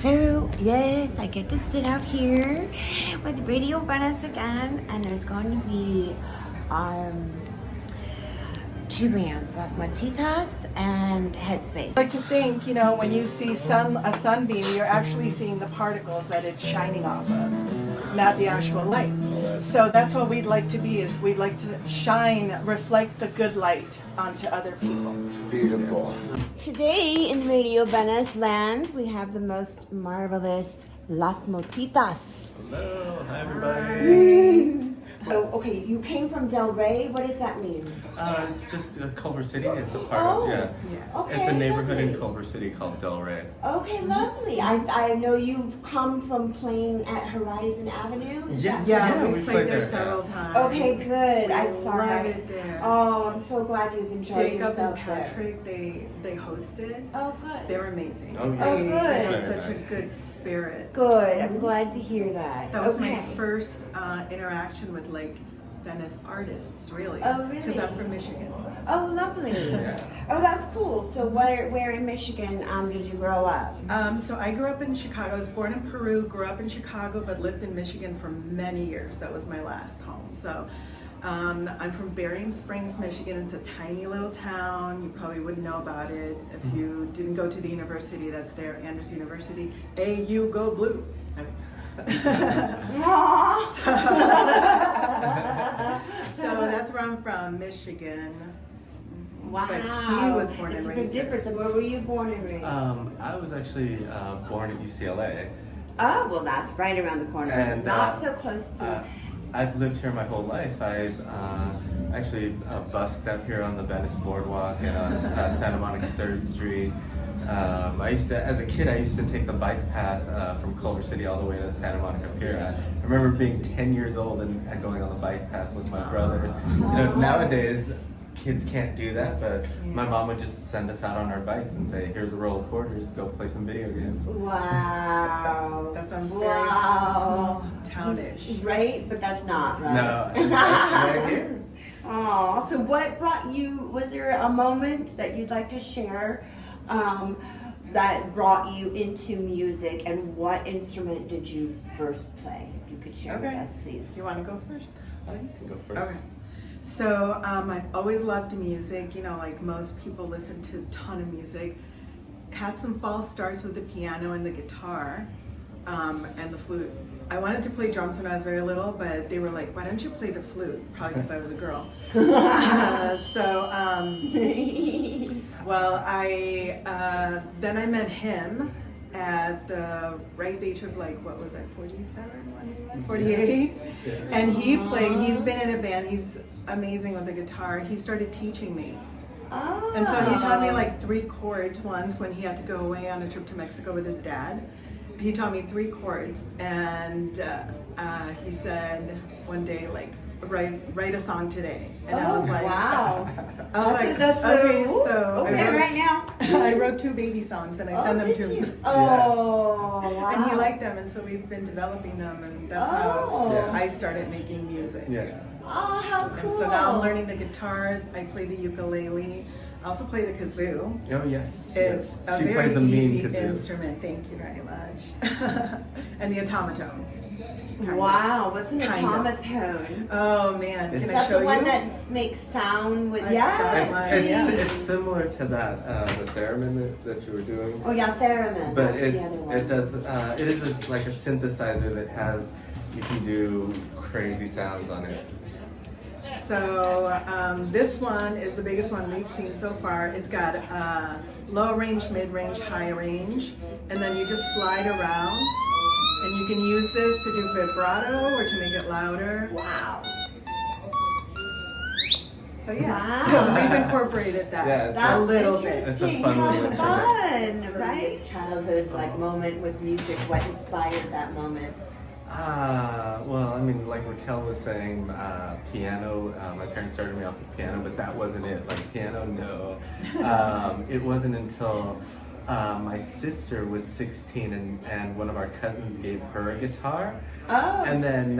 So, yes, I get to sit out here with Radio Venice again, and there's going to be two bands, Las Motitas and Headspace. I like to think, you know, when you see a sunbeam, you're actually seeing the particles that it's shining off of, not the actual light. So that's what we'd like to be, is we'd like to shine, reflect the good light onto other people. Beautiful. Today in Radio Venice land, we have the most marvelous Las Motitas. Hello, hi everybody. Oh, okay, you came from Del Rey. What does that mean? It's just Culver City. It's a part of, Okay, it's a neighborhood lovely. in Culver City called Del Rey. Okay, lovely. I know you've come from playing at Horizon Avenue. Yes. Yeah, we we played there there. several times. Okay, good. I saw love that. it there. Oh, I'm so glad you've enjoyed Jacob yourself and there. Patrick, they hosted. Oh, good. They're amazing. Oh, yeah. Oh, They good. have Very such a nice. good spirit. Good. I'm glad to hear that. That was okay. my first interaction with like Venice artists, really. Oh, really? Because I'm from Michigan. Oh, lovely. Yeah. Oh, that's cool. So, where in Michigan did you grow up? So I grew up in Chicago. I was born in Peru, grew up in Chicago, but lived in Michigan for many years. That was my last home. So I'm from Berrien Springs, Michigan. It's a tiny little town. You probably wouldn't know about it if you didn't go to the university that's there, Andrews University. AU, go blue. So that's where I'm from, Michigan. Wow. But he was born and It's a raised big difference. Where were you born and raised? I was actually born at UCLA. Oh, well, that's right around the corner. And, Not so close to. I've lived here my whole life. I've actually busked up here on the Venice Boardwalk and on Santa Monica 3rd Street. I used to, as a kid, I used to take the bike path from Culver City all the way to Santa Monica Pier. I remember being 10 years old and going on the bike path with my brothers. You know, nowadays, kids can't do that, but my mom would just send us out on our bikes and say, here's a roll of quarters, go play some video games. Wow. That sounds very small townish. Right? But that's not, right? No, it's right here. Oh, so what brought you, was there a moment that you'd like to share that brought you into music, and what instrument did you first play? If you could share with us, please. You want to go first? You can go first. Okay. So I've always loved music. You know, like most people listen to a ton of music. Had some false starts with the piano and the guitar and the flute. I wanted to play drums when I was very little, but they were like, why don't you play the flute? Probably because I was a girl. Well, then I met him at the ripe age of like, what was I, 47, 48? And he played, he's been in a band, he's amazing with the guitar. He started teaching me. Oh. And so he taught me like 3 chords once when he had to go away on a trip to Mexico with his dad. He taught me 3 chords, and he said one day, like, write a song today. And I was like, wow. that's okay, so okay, I wrote, right now. I wrote 2 baby songs and I sent them to him. Oh, wow. And he liked them, and so we've been developing them, and that's how I started making music. Yeah. Oh, how cool. And so now I'm learning the guitar, I play the ukulele, I also play the kazoo. Oh, yes. It's yes. a She very plays a mean easy kazoo. instrument, thank you very much. And the automaton. Kind Wow, what's an Kind of. automaton? Oh man, can Is I that show the one you? that makes sound with? I Yes. forgot It's similar to that, the theremin that you were doing. Oh yeah, theremin. But That's the other one. it does, it is like a synthesizer that has, you can do crazy sounds on it. So this one is the biggest one we've seen so far. It's got low range, mid range, high range, and then you just slide around, and you can use this to do vibrato or to make it louder. Wow. So yeah, Wow. we've incorporated that Yeah, it's That's a little bit. interesting. It's a fun How little fun, right? Childhood like moment with music. What inspired that moment? Well, I mean, like Raquel was saying, piano. My parents started me off with piano, but that wasn't it. Like piano, no. It wasn't until my sister was 16 and one of our cousins gave her a guitar. Oh. And then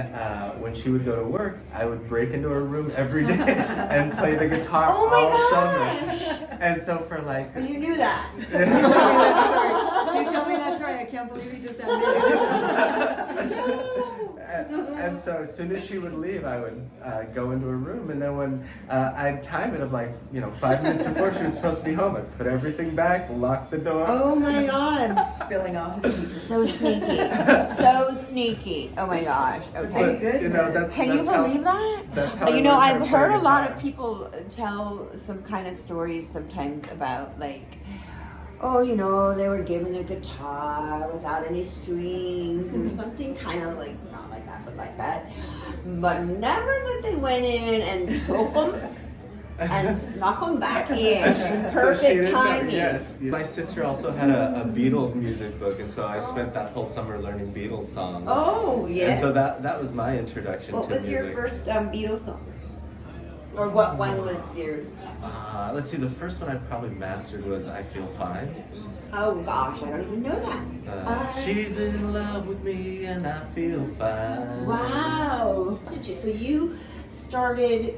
when she would go to work, I would break into her room every day and play the guitar Oh my all gosh. summer. And so for like, Oh, you knew that. You tell me that story. You tell me that story. I can't believe you just admitted it. and so as soon as she would leave, I would go into her room, and then when I'd time it of like 5 minutes before she was supposed to be home, I'd put everything back, lock the door. Oh my God. Spilling all his secrets. So sneaky. So sneaky. Oh my gosh. Okay. But, that's Can you that's how- believe that? That's how I learned I've how to heard play a lot guitar. of people tell some kind of stories sometimes about like, oh, they were given a guitar without any strings or something kind of like, not like that, but like that. But never that they went in and broke them and snuck them back in. So she Perfect didn't know- timing. Yes. My sister also had a Beatles music book, and so I spent that whole summer learning Beatles songs. Oh, yes. And so that was my introduction What to was music. your first Beatles song? Or what one was your... Let's see, the first one I probably mastered was I Feel Fine. Oh gosh, I don't even know that. She's in love with me and I feel fine. Wow. So you started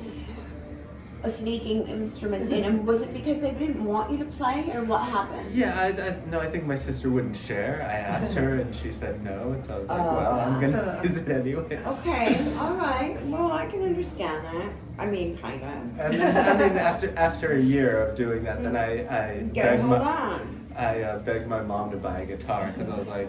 sneaking instruments in, and was it because they didn't want you to play, or what happened? Yeah, I think my sister wouldn't share. I asked her and she said no, and so I was like, well, I'm gonna use it anyway. Okay, all right. Well, I can understand that. I mean, kind of. And then after a year of doing that, then I Get hold on. begged my mom to buy a guitar because I was like,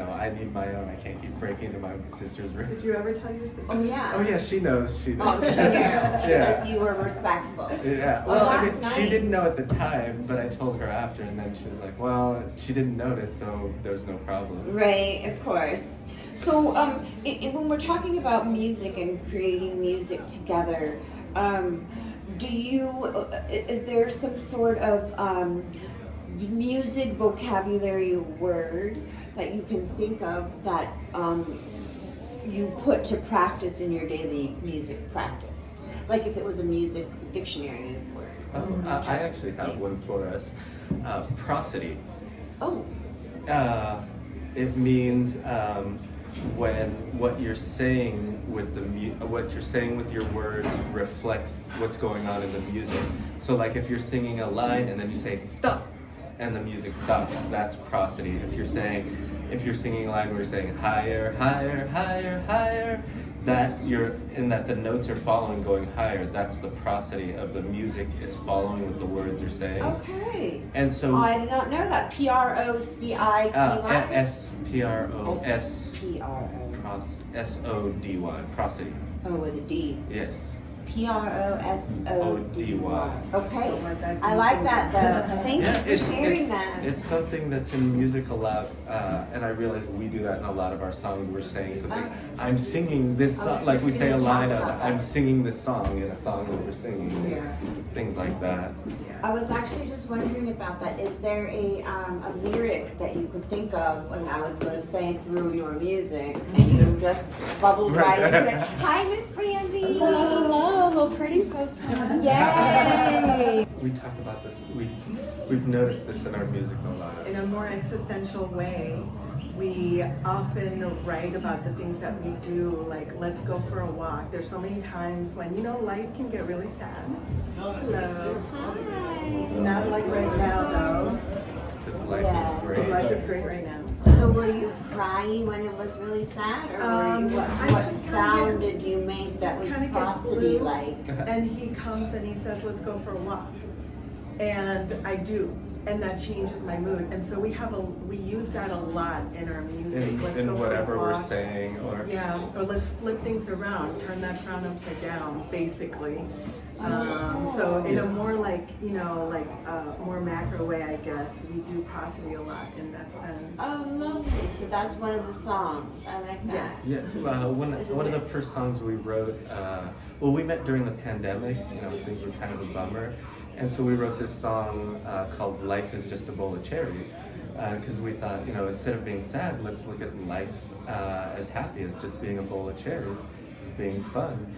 I need my own. I can't keep breaking into my sister's room. Did you ever tell your sister? Oh yeah. Oh yeah, she knows. She knows. Oh, she knew. Because you were respectful. Yeah. Oh, Well, I that's mean, nice. she didn't know at the time, but I told her after, and then she was like, "Well, she didn't notice, so there's no problem." Right, of course. So, when we're talking about music and creating music together, is there some sort of music vocabulary word that you can think of that you put to practice in your daily music practice? Like if it was a music dictionary word. Oh, I actually have one for us. Prosody. Oh, It means when what you're saying with what you're saying with your words reflects what's going on in the music. So like if you're singing a line and then you say stop, and the music stops, that's prosody. If you're singing a line where you're saying higher, higher, higher, higher, that the notes are following, going higher, that's the prosody of the music is following with the words you're saying. okay. And so I did not know that. Prosody. S-O-D-Y, prosody. Oh, with a D. Yes. Prosody. Okay. Don't let that I D like fool that though. Thank you for sharing that. It's something that's in music a lot, and I realize we do that in a lot of our songs. We're saying something. I'm singing this song, like we say a line of, I'm singing this song in a song that we're singing. Yeah. Things like that. I was actually just wondering about that. Is there a lyric that you could think of when I was going to say through your music, and you just bubbled right into it? Hi, Miss Brandy. Hello, little pretty post. Yay! We talk about this. We've noticed this in our music a lot. In a more existential way, we often write about the things that we do, like let's go for a walk. There's so many times when, life can get really sad. Hello. Not like right now, though. Because life Yeah. is great. Because life is great right now. So were you crying when it was really sad, or were you, I what just kinda sound get- did you make that just was kinda get prosody blue. like? And he comes and he says, let's go for a walk. And I do. And that changes my mood. And so we use that a lot in our music. Let's In go for a whatever we're walk. saying, or Yeah, or let's flip things around, turn that frown upside down, basically. So in a more more macro way, I guess, we do prosody a lot in that sense. Oh, lovely. So that's one of the songs. I like that. Yes. yes, one of the first songs we wrote. We met during the pandemic. Things were kind of a bummer, and so we wrote this song called "Life Is Just a Bowl of Cherries," because we thought, instead of being sad, let's look at life as happy as just being a bowl of cherries, as being fun.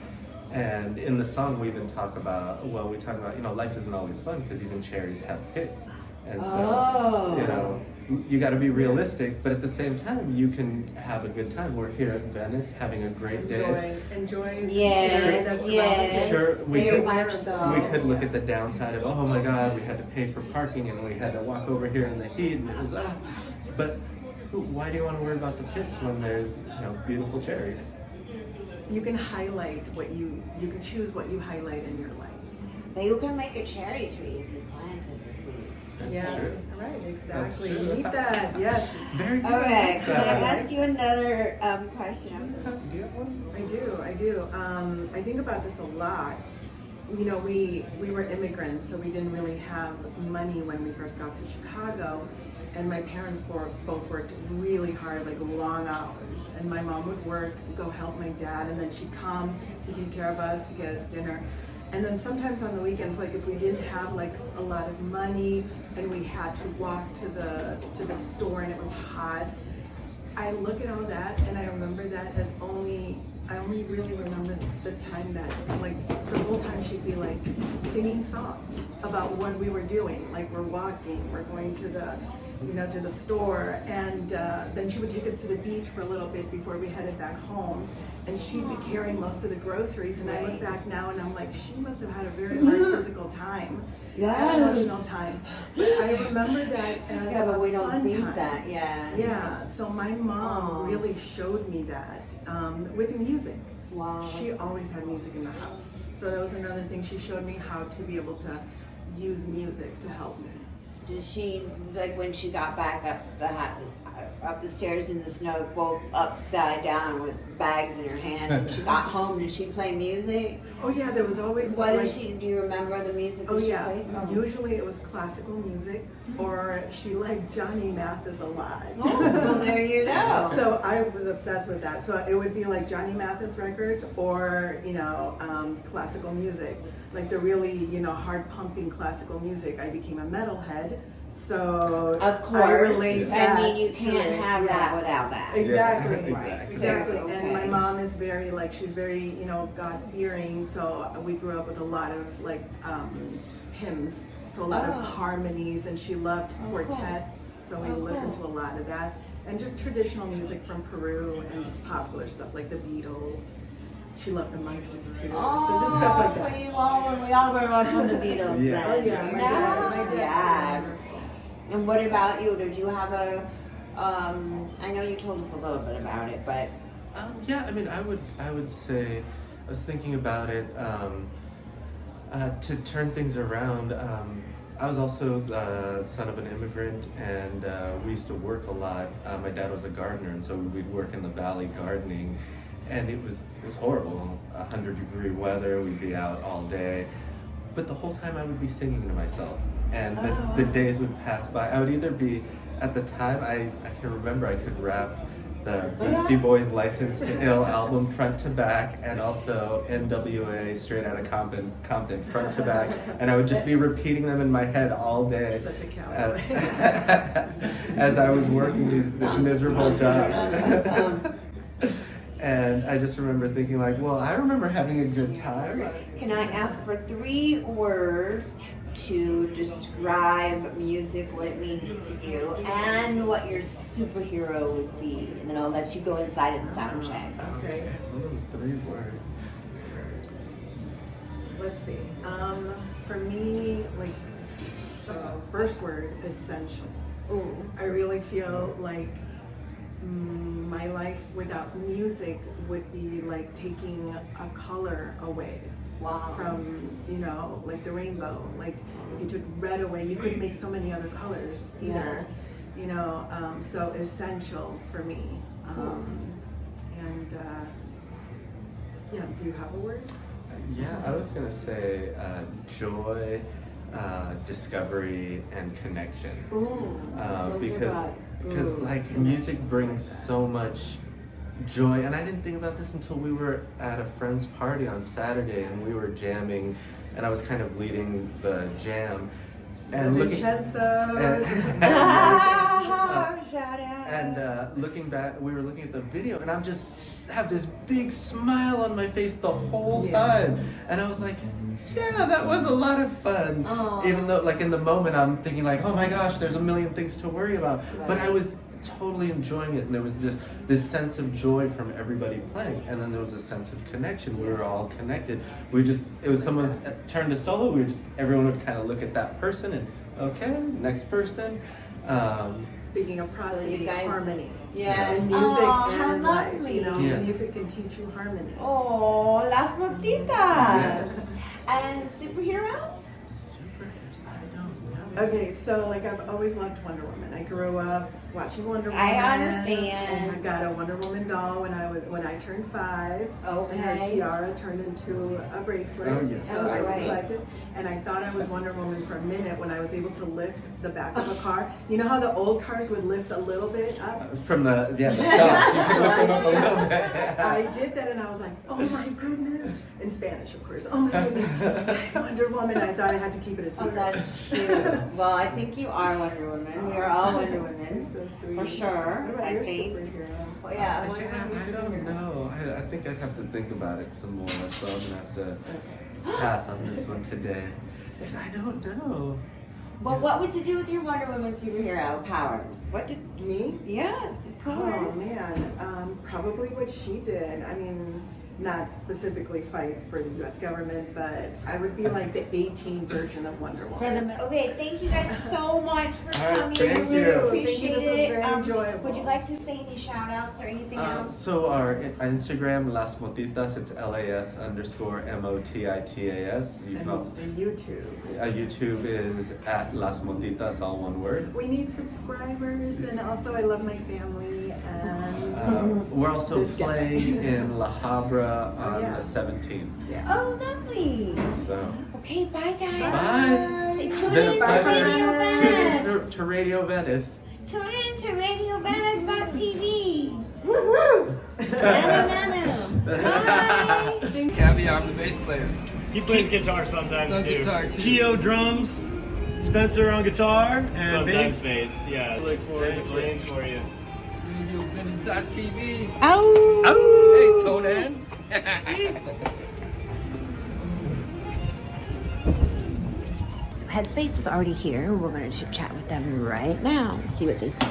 And in the song, we even talk about, life isn't always fun because even cherries have pits. And so, Oh. you know, you got to be realistic, but at the same time, you can have a good time. We're here at Venice having a great day. Enjoy. Yes, the that's around yes. you. Sure, we Very could, much so. we could look at the downside of, oh my God, we had to pay for parking and we had to walk over here in the heat and it was but why do you want to worry about the pits when there's beautiful cherries? You can highlight you can choose what you highlight in your life. But you can make a cherry tree if you planted the seeds. That's Yes, true. right, exactly. That's true. Need that, yes. Very good. Okay, can I ask you another question? Do you have one? I do. I think about this a lot. You know, we were immigrants, so we didn't really have money when we first got to Chicago. And my parents both worked really hard, like long hours. And my mom would work, go help my dad, and then she'd come to take care of us, to get us dinner. And then sometimes on the weekends, like if we didn't have like a lot of money and we had to walk to the store and it was hot, I look at all that and I remember that as I only really remember the time that, like, the whole time she'd be like singing songs about what we were doing. Like, we're walking, we're going to the store, and then she would take us to the beach for a little bit before we headed back home. And she'd be carrying most of the groceries, and I look back now and I'm like, she must have had a very hard physical time, emotional time. But I remember that as Yeah, but a we don't fun think time. that, yeah. Yeah, so my mom really showed me that with music. Wow. She always had music in the house. So that was another thing. She showed me how to be able to use music to help me. Did she, like when she got back up the stairs in the snow, both upside down with bags in her hand, and she got home, did she play music? Oh yeah, there was always What like, did she, do you remember the music oh that she yeah, played? usually it was classical music, or she liked Johnny Mathis a lot. Oh, well, there you go. So I was obsessed with that. So it would be like Johnny Mathis records, or classical music, like the really hard pumping classical music. I became a metalhead, so Of I course. relate I that mean, you to can't it. have Yeah. that without that. Exactly. Yeah, Right. Exactly. Okay. And my mom is very she's very God fearing. So we grew up with a lot of hymns. So a lot of harmonies, and she loved quartets. So we listened to a lot of that, and just traditional music from Peru, and just popular stuff like the Beatles. She loved the Monkees too. So just stuff like that. So we all grew up on the Beatles. Yeah. Oh yeah, my dad. Yeah. And what about you? Did you have I know you told us a little bit about it, but Yeah, I mean, I would say, I was thinking about it, to turn things around. I was also the son of an immigrant, and we used to work a lot. My dad was a gardener, and so we'd work in the valley gardening, and it was horrible. 100-degree weather, we'd be out all day, but the whole time I would be singing to myself, and the days would pass by. I would either be, at the time, I can remember I could rap the Beastie Boys License to Ill album front to back, and also NWA Straight Outta Compton front to back, and I would just be repeating them in my head all day Such a cowboy. as I was working this miserable job. And I just remember thinking like, well, I remember having a good time. can I ask for 3 words to describe music, what it means to you, and what your superhero would be? And then I'll let you go inside of the sound check. Okay. 3 words. Let's see. For me, first word, essential. Ooh. I really feel like my life without music would be like taking a color away. Wow. From like the rainbow. Like if you took red away, you couldn't make so many other colors either. So essential for me. And do you have a word? Yeah, I was gonna say joy, discovery, and connection. Ooh. Because like music brings so much joy, and I didn't think about this until we were at a friend's party on Saturday, and we were jamming, and I was kind of leading the jam, and looking back, we were looking at the video, and I'm just have this big smile on my face the whole time, and I was like, Yeah, that was a lot of fun. Aw. Even though, like, in the moment, I'm thinking, like, oh my gosh, there's a million things to worry about. But I was totally enjoying it, and there was this sense of joy from everybody playing, and then there was a sense of connection. We were all connected. It was someone's turn to solo. Everyone would kind of look at that person, and okay, next person. Speaking of prosody, you guys- harmony. Yes. In music Aw, and in how life, lovely. you know, Yeah. music can teach you harmony. Oh, Las Motitas. Yes. And superheroes? Superheroes, I don't know. Okay, so like I've always loved Wonder Woman. I grew up watching Wonder Woman. I understand. And I got a Wonder Woman doll when I turned 5. And her Okay. tiara turned into a bracelet. Oh, yes. So Oh, I right. reflected. And I thought I was Wonder Woman for a minute when I was able to lift the back of a car. You know how the old cars would lift a little bit up? From the shelf, you can lift them up a little bit. I did that and I was like, oh my goodness. In Spanish, of course. Oh my goodness. I'm Wonder Woman. I thought I had to keep it a Oh, secret. that's cute. Well, I think you are Wonder Woman. We are all Wonder Women. So sweet. For sure, What about I your think. superhero? Well, yeah, I, Wonder Woman. I don't know. I think I'd have to think about it some more, so I'm gonna have to pass on this one today. 'Cause I don't know. Well, what would you do with your Wonder Woman superhero powers? What did? Me? Yes, of course. Oh man, probably what she did. I mean, not specifically fight for the U.S. government, but I would be like the 18 version of Wonder For Woman. the, okay, thank you guys so much for All right, coming. thank We you. appreciate Thank you, this was it. very enjoyable. Would you like to say any shout outs or anything else? So our Instagram, Las Motitas, it's LAS_MOTITAS. You can And also, YouTube. YouTube is at Las Motitas, all one word. We need subscribers, and also I love my family, and We're also This guy. playing in La Habra on yeah. the 17th. yeah. Oh, lovely. So, Okay, bye guys. bye. Say, tune Then- in to Bye. Radio Tune Venice. in to Radio Venice. Tune in to RadioVenice.tv. Woo-hoo! Nanu, nanu. Bye. Caviar, the bass player. He plays guitar sometimes Does too. guitar too. Keo drums, Spencer on guitar, and Sometimes bass. Yeah. Look forward to playing for you. RadioVenice.tv. Oh. Hey, Tonan. Headspace is already here. We're going to chat with them right now. See what they say.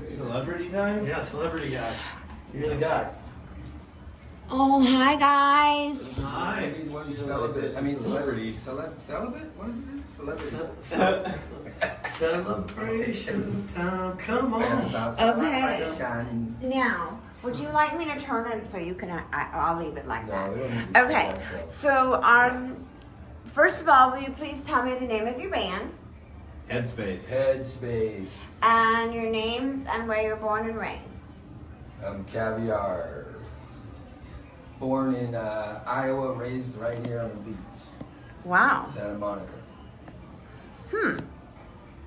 Celebrity time? Yeah, celebrity guy. You're the guy. Oh, hi guys. Hi. Celibate. I mean, celebrity. Celibate? What is it? Celebrity. Celebration time. Come on. Okay. Now, would you like me to turn it so you can? I'll leave it like No, that. we don't need to Okay. see ourselves. So, first of all, will you please tell me the name of your band Headspace. Headspace. and your names and where you're born and raised? Caviar. Born in Iowa, raised right here on the beach, Wow. Santa Monica.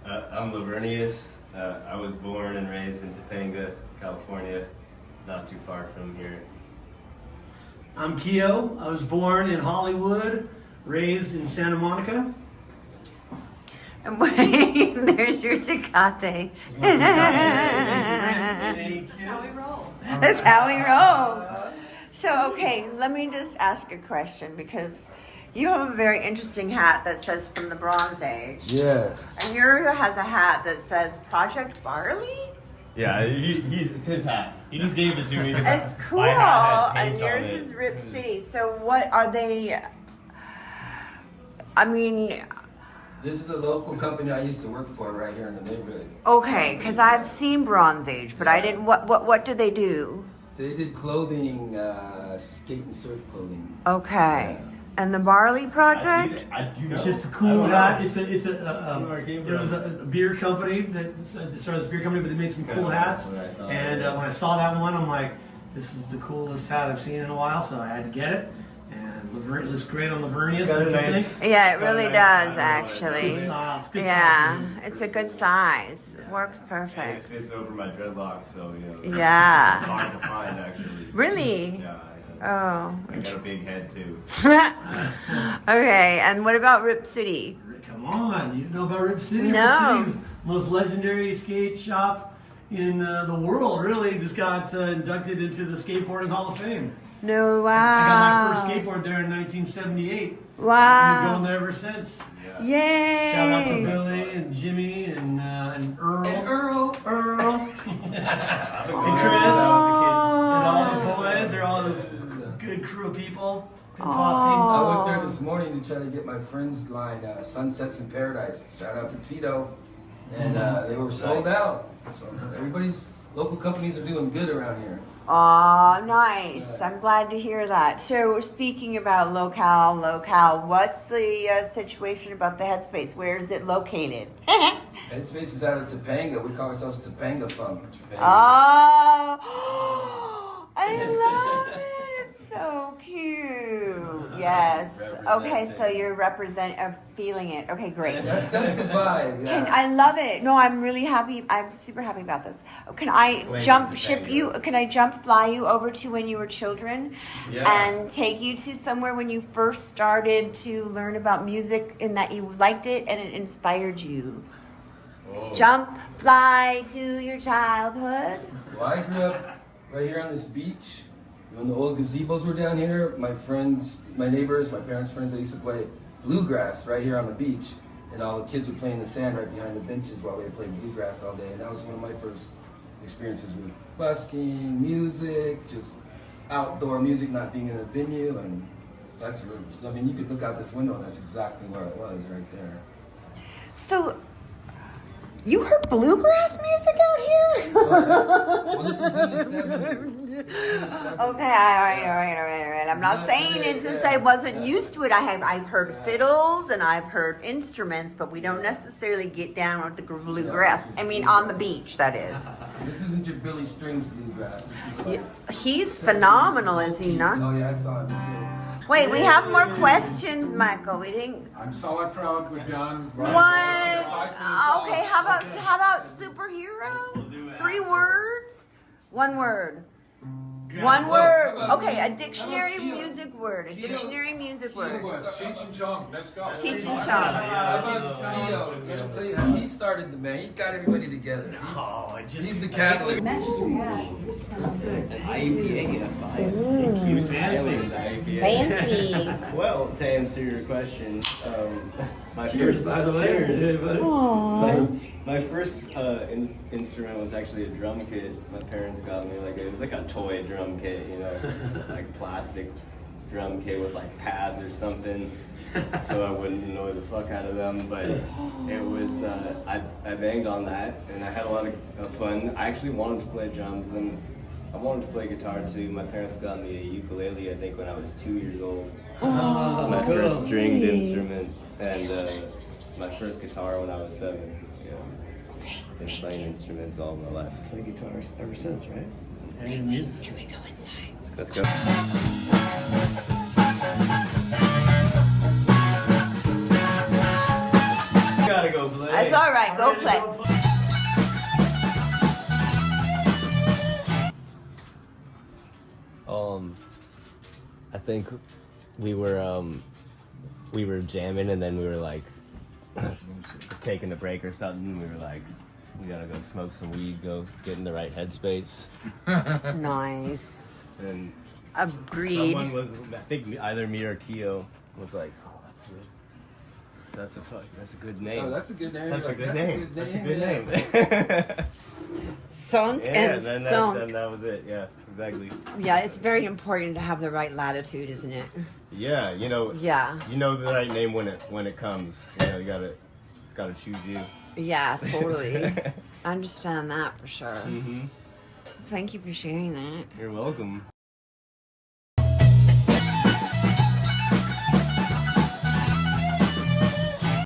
I'm Lavernius. I was born and raised in Topanga, California, not too far from here. I'm Keo. I was born in Hollywood, raised in Santa Monica. And wait, there's your Tecate. Thank you. That's how we roll. So, okay, let me just ask a question because you have a very interesting hat that says from the Bronze Age. Yes. And yours has a hat that says Project Barley? Yeah, it's his hat. He just gave it to me. 'cause It's cool. my hat had And paint on yours it. is Rip City. So, what are they? I mean, This is a local company I used to work for right here in the neighborhood. okay, because I've seen Bronze Age, but I didn't. What do they do? They did clothing, skate and surf clothing. Okay. And the Barley Project? I do know. It's just a I cool don't hat. know. It's where it came there was a beer company that started this beer company, but they made some cool Yeah, hats. that's what I thought. And when I saw that one, I'm like, this is the coolest hat I've seen in a while, so I had to get it. And it looks great on Lavernius. got a Don't you nice- think? Yeah, it It's got a really nice does, pattern on it. actually. Good style. It's good Yeah, style. it's a good size. Works And it perfect. fits over my dreadlocks, so you know. Yeah. It's hard to find actually. Really? Yeah. Oh. I got a big head too. Okay, and what about Rip City? Come on, you know about Rip City? No. Rip City's most legendary skate shop in the world. Really, just got inducted into the Skateboarding Hall of Fame. No, I got my wow. first skateboard there in 1978. Been Wow. going there ever since. Yay. Shout out to Billy and Jimmy and Earl. And Earl. Earl. and Chris. Oh. And all the boys. They're all a good crew of people. Good I posse. went there this morning to try to get my friend's line, Sunsets in Paradise. Shout out to Tito. And they were sold out. So everybody's, local companies are doing good around here. Aw, nice. I'm glad to hear that. So, speaking about locale, what's the situation about the Headspace? Where is it located? Headspace is out of Topanga. We call ourselves Topanga Funk. Oh, I love it. It's so cute. Yes. Okay, so you're feeling it. Okay, great. That's the vibe. Yeah. I love it. No, I'm really happy. I'm super happy about this. Can I fly you over to when you were children and take you to somewhere when you first started to learn about music and that you liked it and it inspired you? Jump, fly to your childhood. Well, I grew up right here on this beach. When the old gazebos were down here, my neighbors, my parents' friends, they used to play bluegrass right here on the beach. And all the kids would play in the sand right behind the benches while they played bluegrass all day. And that was one of my first experiences with busking, music, just outdoor music, not being in a venue. And that's, I mean, you could look out this window and that's exactly where it was right there. So, you heard bluegrass music out here? Well, this was in the 70s. Okay, all right. I'm not saying it just I wasn't used to it. I've heard fiddles and I've heard instruments, but we don't necessarily get down with the bluegrass. I mean, on the beach, that is. This isn't your Billy Strings bluegrass. This is like He's phenomenal, is he not? Oh yeah, I saw it. Wait, we have more questions, Michael. We didn't. I'm sauerkraut with John. What? Okay, how about superhero? 3 words? 1 word. 1 word. Okay, a dictionary music word. A dictionary music word. Cheech and Chong, let's go. Cheech and Chong. How about Theo? I'll tell you how he started the band. He got everybody together. He's the catalyst. IEPA, Ooh, fancy. fancy. Well, to answer your question, my Cheers, first by the way. cheers. Yeah, buddy. Aww. My first instrument was actually a drum kit. My parents got me it was like a toy drum kit, you know, like plastic drum kit with like pads or something, so I wouldn't annoy the fuck out of them. But it was I banged on that and I had a lot of fun. I actually wanted to play drums and I wanted to play guitar too. My parents got me a ukulele, I think, when I was 2 years old. My first stringed instrument, and my first guitar when I was 7. Been playing instruments all my life. Played guitars ever since, right? And music. Can we go inside? Let's go. Gotta go play. That's all right. Go play. I think we were jamming and then we were like taking a break or something. We were like, we gotta go smoke some weed, go get in the right headspace. Nice. And Agreed. someone was, I think either me or Keo was like, oh, that's good. That's a good name. Oh, that's a good name. That's a Like, good name. That's a good yeah. name. Sunk Yeah, and then sunk. that was it. Yeah, exactly. Yeah, it's very important to have the right latitude, isn't it? Yeah, you know. Yeah. You know the right name when it comes. You know, it's gotta choose you. Yeah, totally. I understand that for sure. Mm-hmm. Thank you for sharing that. You're welcome.